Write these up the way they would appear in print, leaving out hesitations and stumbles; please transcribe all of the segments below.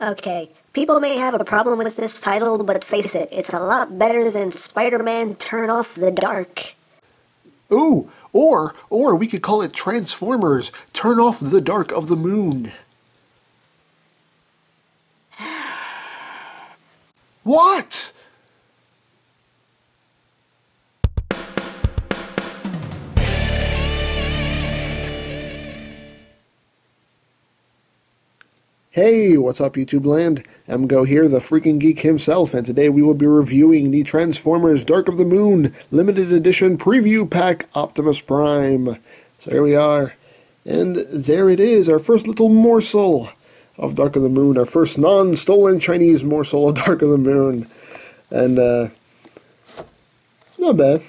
Okay, people may have a problem with this title, but face it, it's a lot better than Spider-Man Turn Off the Dark. Ooh, or we could call it Transformers Turn Off the Dark of the Moon. What? Hey, what's up YouTube land? EmGo here, the freaking geek himself, and today we will be reviewing the Transformers Dark of the Moon Limited Edition Preview Pack Optimus Prime. So here we are, and there it is, our first little morsel of Dark of the Moon, our first non-stolen Chinese morsel of Dark of the Moon. And, not bad.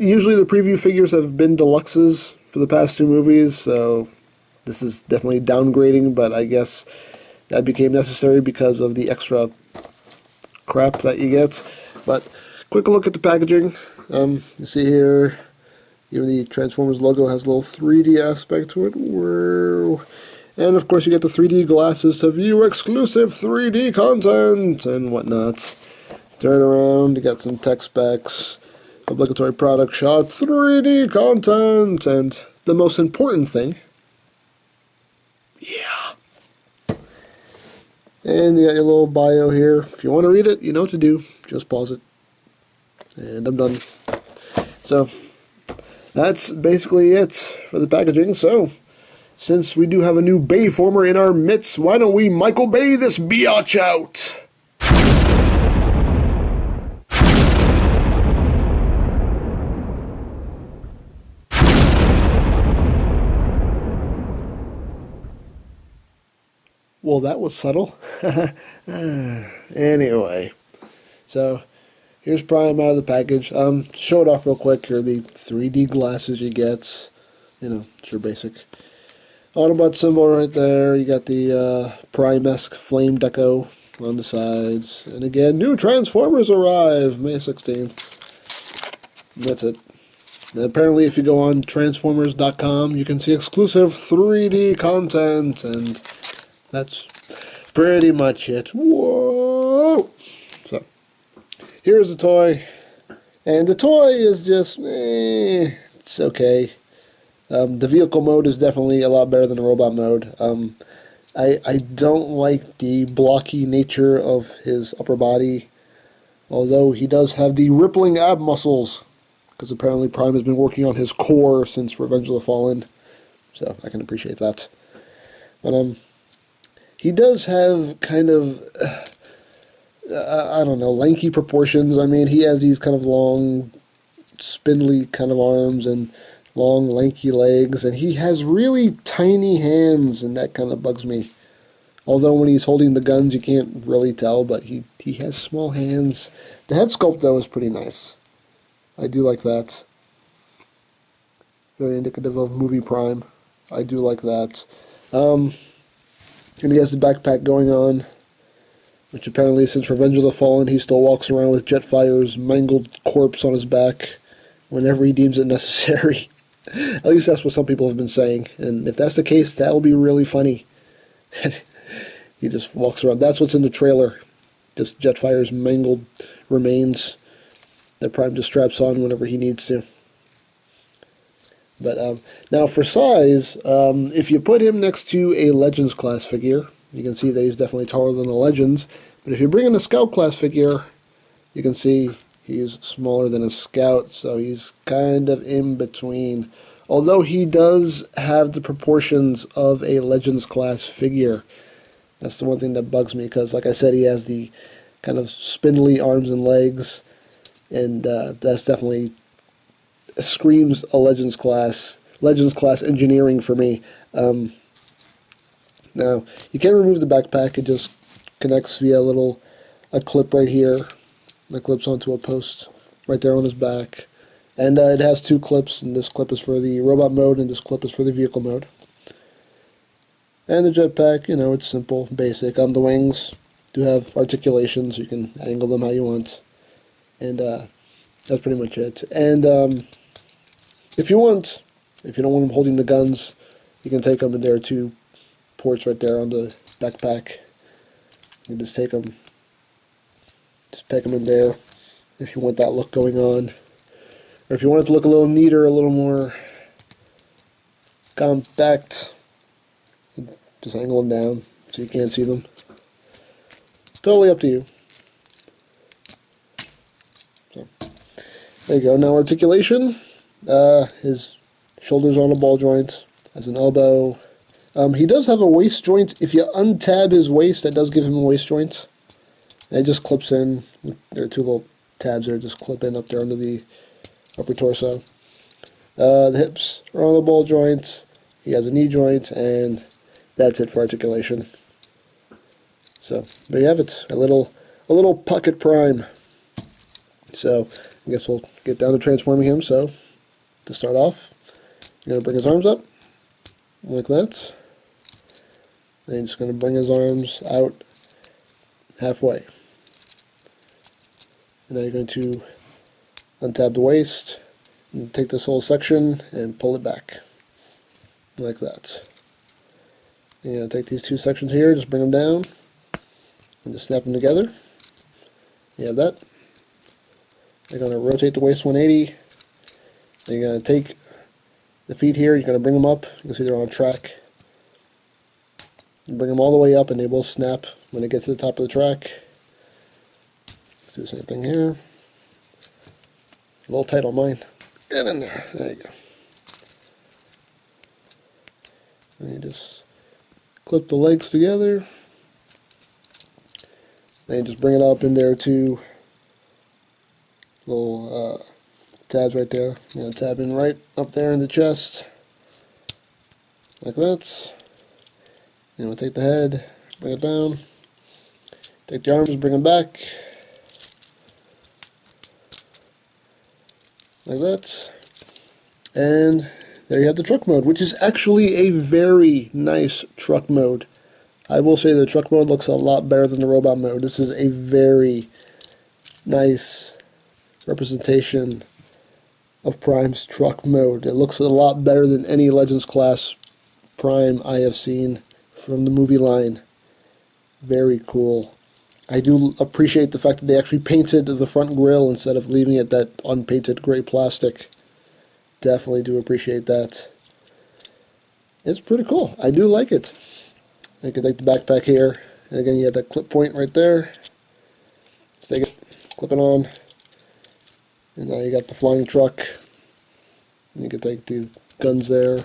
Usually the preview figures have been deluxes for the past two movies, so this is definitely downgrading, but I guess that became necessary because of the extra crap that you get. But quick look at the packaging. You see here, even the Transformers logo has a little 3D aspect to it. Whoa. And of course you get the 3D glasses to view exclusive 3D content and whatnot. Turn it around, you got some tech specs, obligatory product shot, 3D content, and the most important thing, yeah. And you got your little bio here. If you want to read it, you know what to do. Just pause it. And I'm done. So, that's basically it for the packaging. So, since we do have a new Bayformer in our midst, why don't we Michael Bay this biatch out? Well, that was subtle. Anyway, so here's Prime out of the package. Show it off real quick. Here are the 3D glasses you get. You know, it's your basic Autobot symbol right there. You got the Prime-esque flame deco on the sides. And again, new Transformers arrive May 16th. That's it. And apparently, if you go on Transformers.com, you can see exclusive 3D content, and that's pretty much it. Whoa! So, here's the toy. And the toy is just, it's okay. The vehicle mode is definitely a lot better than the robot mode. I don't like the blocky nature of his upper body, although he does have the rippling ab muscles, because apparently Prime has been working on his core since Revenge of the Fallen, so I can appreciate that. But, he does have kind of, I don't know, lanky proportions. I mean, he has these kind of long, spindly kind of arms and long, lanky legs, and he has really tiny hands, and that kind of bugs me. Although when he's holding the guns, you can't really tell, but he has small hands. The head sculpt, though, is pretty nice. I do like that. Very indicative of movie Prime. I do like that. And he has the backpack going on, which apparently since Revenge of the Fallen, he still walks around with Jetfire's mangled corpse on his back whenever he deems it necessary. At least that's what some people have been saying. And if that's the case, that will be really funny. He just walks around. That's what's in the trailer. Just Jetfire's mangled remains that Prime just straps on whenever he needs to. But now for size, if you put him next to a Legends class figure, you can see that he's definitely taller than the Legends. But if you bring in a Scout class figure, you can see he's smaller than a Scout, so he's kind of in between. Although he does have the proportions of a Legends class figure. That's the one thing that bugs me, because like I said, he has the kind of spindly arms and legs, and that's definitely screams a Legends class engineering for me. Now, you can remove the backpack. It just connects via a clip right here that clips onto a post right there on his back. And it has two clips, and this clip is for the robot mode, and this clip is for the vehicle mode. And the jetpack, you know, it's simple, basic. The wings do have articulation, so you can angle them how you want. And that's pretty much it. And if you don't want them holding the guns, you can take them, and there are two ports right there on the backpack. You just take them, just pick them in there if you want that look going on. Or if you want it to look a little neater, a little more compact, just angle them down so you can't see them. Totally up to you. So, there you go. Now articulation. His shoulders on a ball joint, has an elbow. He does have a waist joint. If you untab his waist, that does give him a waist joint. And it just clips in. There are two little tabs there, just clip in up there under the upper torso. The hips are on the ball joint. He has a knee joint, and that's it for articulation. So there you have it, a little pocket prime. So I guess we'll get down to transforming him. So to start off, you're gonna bring his arms up like that. And you're just gonna bring his arms out halfway. And now you're going to untab the waist and take this whole section and pull it back like that. And you're going to take these two sections here, just bring them down and just snap them together. You have that. You're going to rotate the waist 180. Then you're going to take the feet here, you're going to bring them up. You can see they're on a track. You bring them all the way up and they will snap when they get to the top of the track. Do the same thing here. A little tight on mine. Get in there. There you go. And you just clip the legs together. Then you just bring it up in there to little tabs right there. You know, tab in right up there in the chest, like that. You know, take the head, bring it down. Take the arms, bring them back, like that. And there you have the truck mode, which is actually a very nice truck mode. I will say the truck mode looks a lot better than the robot mode. This is a very nice representation of Prime's truck mode. It looks a lot better than any Legends class Prime I have seen from the movie line. Very cool. I do appreciate the fact that they actually painted the front grille instead of leaving it that unpainted gray plastic. Definitely do appreciate that. It's pretty cool. I do like it. You can take the backpack here, and again you have that clip point right there. Just take it, clip it on, and now you got the flying truck. And you can take the guns there,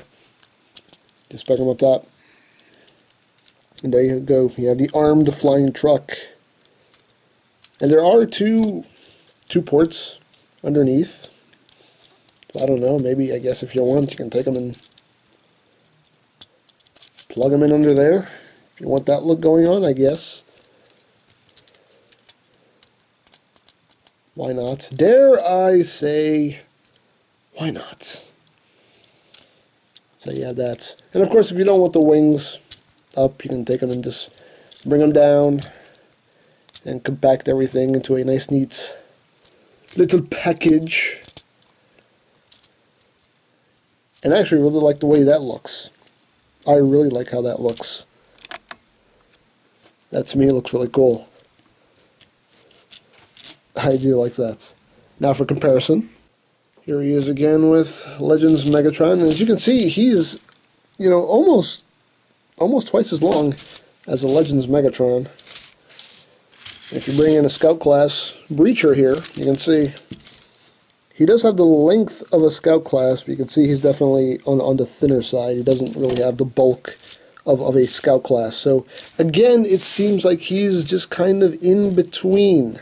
just spec them up top. And there you go. You have the armed flying truck. And there are two ports underneath. So I don't know, maybe, I guess if you want, you can take them and plug them in under there. If you want that look going on, I guess. Why not? Dare I say, why not? So you have that. And of course, if you don't want the wings up, you can take them and just bring them down and compact everything into a nice, neat little package. And I actually really like the way that looks. I really like how that looks. That to me looks really cool. I do like that. Now for comparison, here he is again with Legends Megatron. And as you can see, he's, you know, almost twice as long as a Legends Megatron. If you bring in a Scout class Breacher here, you can see he does have the length of a Scout class, but you can see he's definitely on the thinner side. He doesn't really have the bulk of a Scout class. So again, it seems like he's just kind of in between.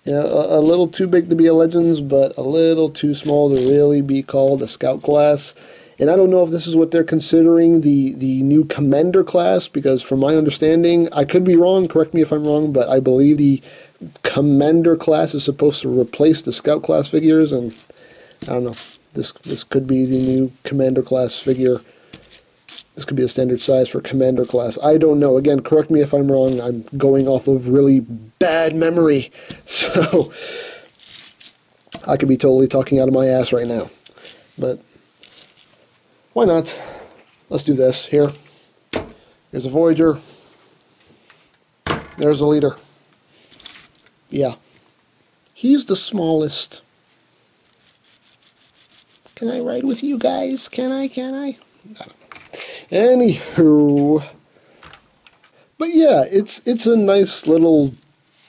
You know, a little too big to be a Legends, but a little too small to really be called a Scout class. And I don't know if this is what they're considering the new Commander class, because from my understanding, I could be wrong, correct me if I'm wrong, but I believe the Commander class is supposed to replace the Scout class figures, and I don't know, this could be the new Commander class figure. This could be the standard size for Commander class. I don't know. Again, correct me if I'm wrong. I'm going off of really bad memory, so I could be totally talking out of my ass right now. But why not? Let's do this. Here's a Voyager. There's the leader. Yeah. He's the smallest. Can I ride with you guys? Can I? I don't know. Anywho. But yeah, it's a nice little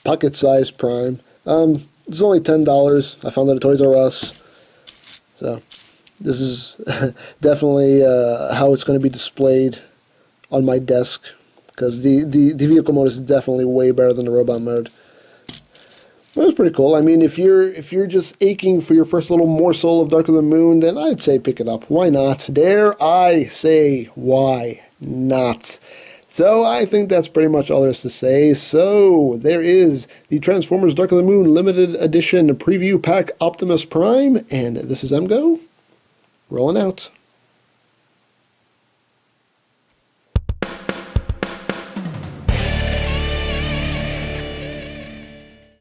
pocket-sized Prime. It's only $10. I found it at Toys R Us. So, this is definitely how it's going to be displayed on my desk. Because the vehicle mode is definitely way better than the robot mode. But it's pretty cool. I mean, if you're just aching for your first little morsel of Dark of the Moon, then I'd say pick it up. Why not? Dare I say why not? So I think that's pretty much all there is to say. So there is the Transformers Dark of the Moon Limited Edition Preview Pack Optimus Prime, and this is EmGo, rolling out.